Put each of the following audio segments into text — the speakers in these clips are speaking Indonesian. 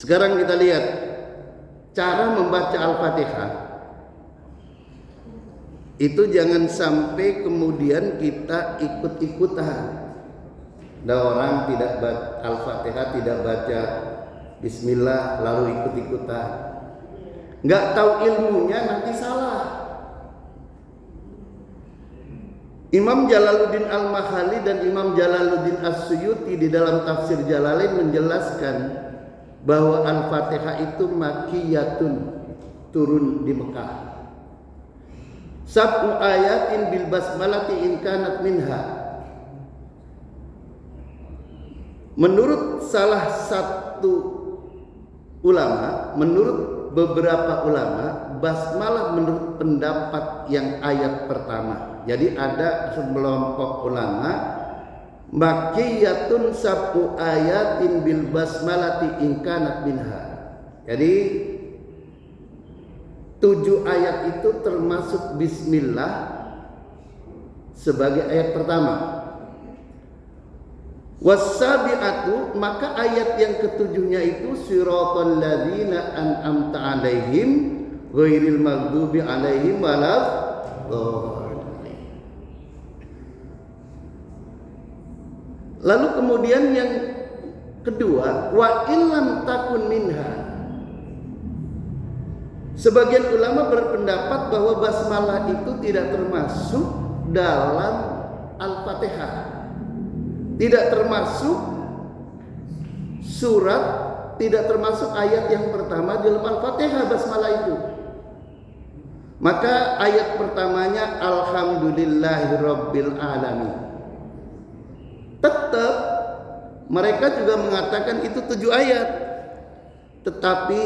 Sekarang kita lihat cara membaca Al-Fatihah. Itu jangan sampai kemudian kita ikut-ikutan. Ada orang tidak baca Al-Fatihah, tidak baca Bismillah, lalu ikut-ikutan. Nggak tahu ilmunya, nanti salah. Imam Jalaluddin Al-Mahalli dan Imam Jalaluddin As-Suyuti di dalam tafsir Jalalain menjelaskan bahwa Al-Fatihah itu makiyatun, turun di Mekah. Sab'u ayatin bil basmalati in kanat minha. Menurut salah satu ulama, menurut beberapa ulama, basmalah menurut pendapat yang ayat pertama. Jadi ada sekelompok ulama makiyatun sab'u ayatin bil basmalati in kanat minha. Jadi 7 ayat itu termasuk bismillah sebagai ayat pertama. Wasabi'atu, maka ayat yang ketujuhnya itu siratal ladzina an'amta 'alaihim ghairil maghdubi 'alaihim waladdallin. Lalu kemudian yang kedua, wa illam takun minha. Sebagian ulama berpendapat bahwa basmalah itu tidak termasuk dalam Al-Fatihah. Tidak termasuk surat, tidak termasuk ayat yang pertama dalam Al-Fatihah basmalah itu. Maka ayat pertamanya alhamdulillahirabbil alamin. Tetap mereka juga mengatakan itu 7 ayat. Tetapi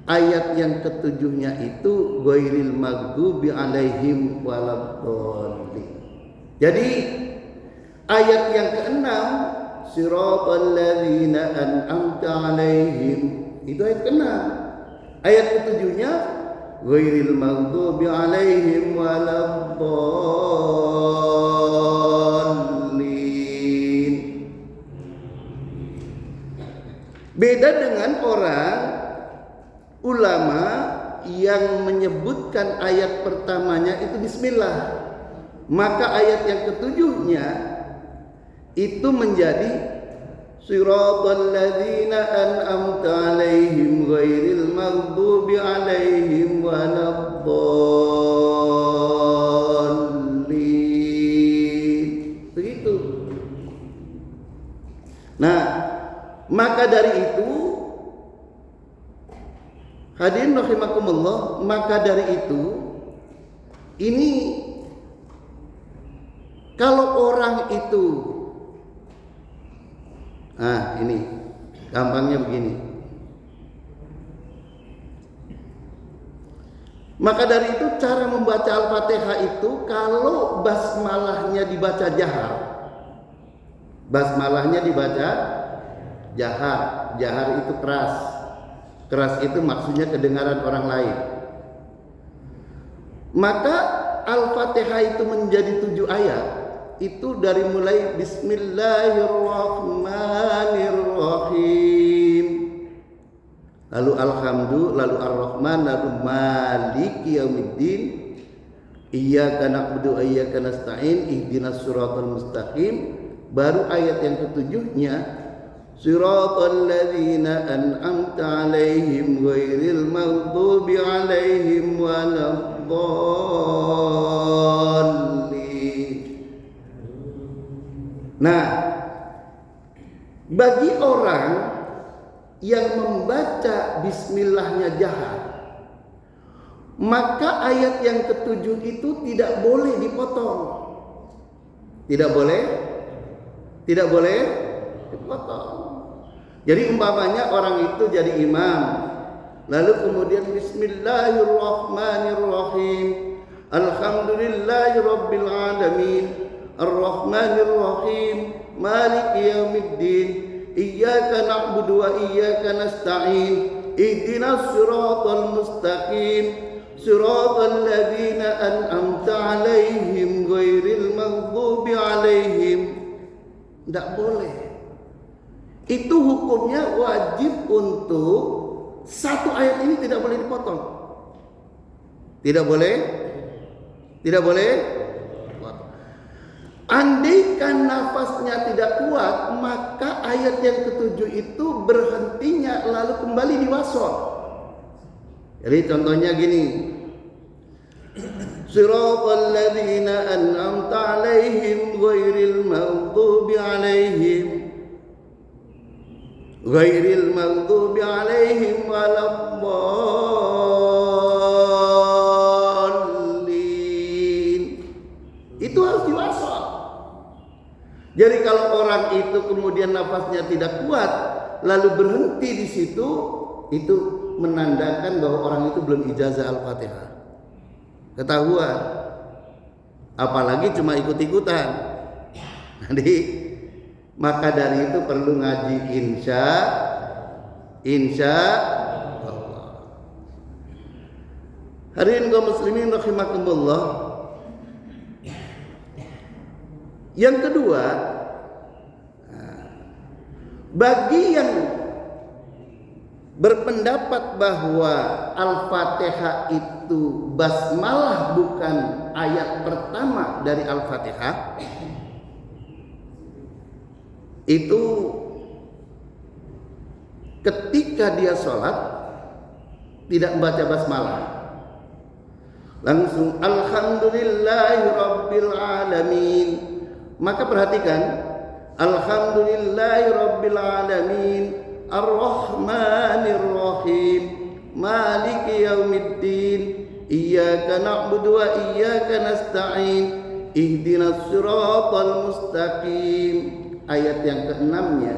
ayat yang ketujuhnya itu ghairil maghdubi alaihim waladdallin. Jadi ayat yang keenam siratal ladzina an'amta 'alaihim, itu ayat keenam. Ayat ketujuhnya ghairil maghdubi 'alaihim waladdallin. Beda dengan orang ulama yang menyebutkan ayat pertamanya itu bismillah, maka ayat yang ketujuhnya itu menjadi siratal ladzina an'amta 'alaihim ghairil maghdubi 'alaihim waladdallin. Begitu. Nah, maka dari itu hadirin rahimakumullah, maka dari itu ini kalau orang itu ini gampangnya begini. Maka dari itu cara membaca Al-Fatihah itu kalau basmalahnya dibaca jahar. Basmalahnya dibaca jahar. Jahar itu keras. Keras itu maksudnya kedengaran orang lain. Maka Al-Fatihah itu menjadi 7 ayat. Itu dari mulai Bismillahirrahmanirrahim, lalu alhamdu, lalu ar-rahman, lalu maliki yaumiddin, iyyaka na'budu wa iyyaka nasta'in, ihdinas siratal mustaqim. Baru ayat yang ketujuhnya siratal ladzina an'amta 'alaihim ghairil maghdubi 'alaihim waladdallin. Nah, bagi orang yang membaca bismillahnya jahar, maka ayat yang ketujuh itu tidak boleh dipotong. Tidak boleh dipotong. Jadi umpamanya orang itu jadi imam, lalu kemudian bismillahirrahmanirrahim, alhamdulillahirabbil alamin, ar-rahmanirrahim, maliki yaumiddin, iyyaka na'budu wa iyyaka nasta'in, ihdinas siratal mustaqim, siratal ladzina an'amta 'alaihim ghairil maghdubi 'alaihim. Tidak boleh. itu hukumnya wajib untuk satu ayat ini tidak boleh dipotong. Tidak boleh dipotong. Andaikan nafasnya tidak kuat, maka ayat yang ketujuh itu berhentinya lalu kembali diwasol. Jadi contohnya gini, Siratal ladzina an'amta 'alaihim ghairil maghdubi 'alaihim waladdallin. Itu harus diwasal. Jadi kalau orang itu kemudian nafasnya tidak kuat lalu berhenti di situ, itu menandakan bahwa orang itu belum ijazah Al-Fatihah. Ketahuan. Apalagi cuma ikut-ikutan. Jadi maka dari itu perlu ngaji insya Allah. Hadirin kaum muslimin rahimakumullah. Yang kedua, bagi yang berpendapat bahwa Al-Fatihah itu basmalah bukan ayat pertama dari Al-Fatihah, itu ketika dia sholat tidak membaca basmalah, langsung Alhamdulillahi Rabbil Alamin. Maka perhatikan, Alhamdulillahi Rabbil Alamin Ar-Rahmanir Rahim Maliki Yaumiddin Iyyaka na'budu wa iyyaka nasta'in Ihdinas siratal mustaqim. Ayat yang ke-6-nya,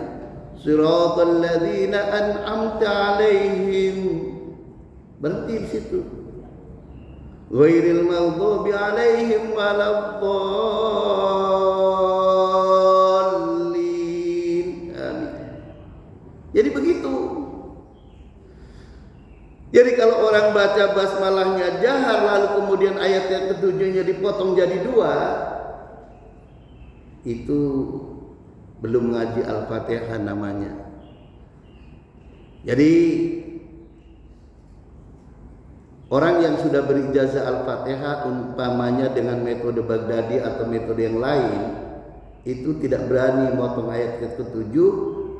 Siratal ladzina an'amta 'alaihim, berhenti di situ. Ghairil maghdubi 'alaihim waladdallin. Amin. Jadi begitu. Jadi kalau orang baca basmalahnya jahar lalu kemudian ayat yang ketujuhnya dipotong jadi dua, itu belum ngaji Al-Fatihah namanya. Jadi orang yang sudah berijazah Al-Fatihah umpamanya dengan metode Baghdadi atau metode yang lain, itu tidak berani motong ayat ke-7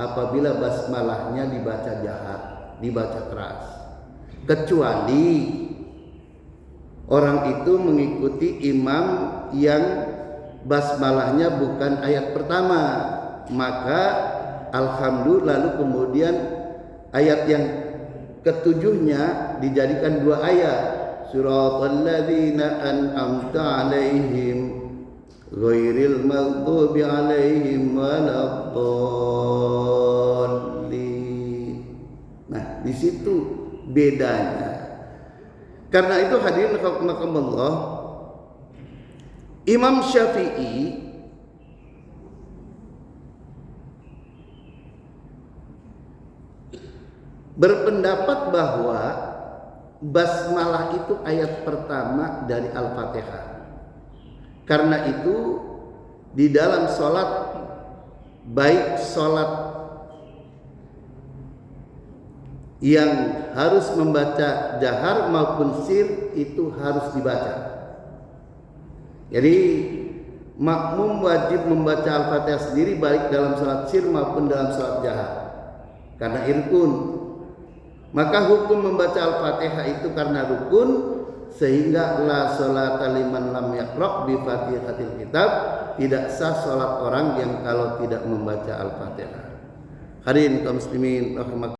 apabila basmalahnya dibaca jahar, dibaca keras. Kecuali orang itu mengikuti imam yang basmalahnya bukan ayat pertama, maka alhamdulillah lalu kemudian ayat yang ketujuhnya dijadikan dua ayat, Siratal ladzina an'amta 'alaihim ghairil maghdubi 'alaihim waladdallin. Nah, di situ bedanya. Karena itu hadirin rahimakumullah, Imam Syafi'i berpendapat bahwa basmalah itu ayat pertama dari Al-Fatihah. Karena itu di dalam sholat, baik sholat yang harus membaca jahar maupun sir, itu harus dibaca. Jadi makmum wajib membaca Al-Fatihah sendiri baik dalam sholat sir maupun dalam sholat jahar, karena irkun. Maka hukum membaca Al-Fatihah itu karena rukun, sehingga la sholata liman lam yaqra' bi Fatihatil Kitab, tidak sah sholat orang yang kalau tidak membaca Al-Fatihah. Hadirin kaum muslimin rahimakumullah.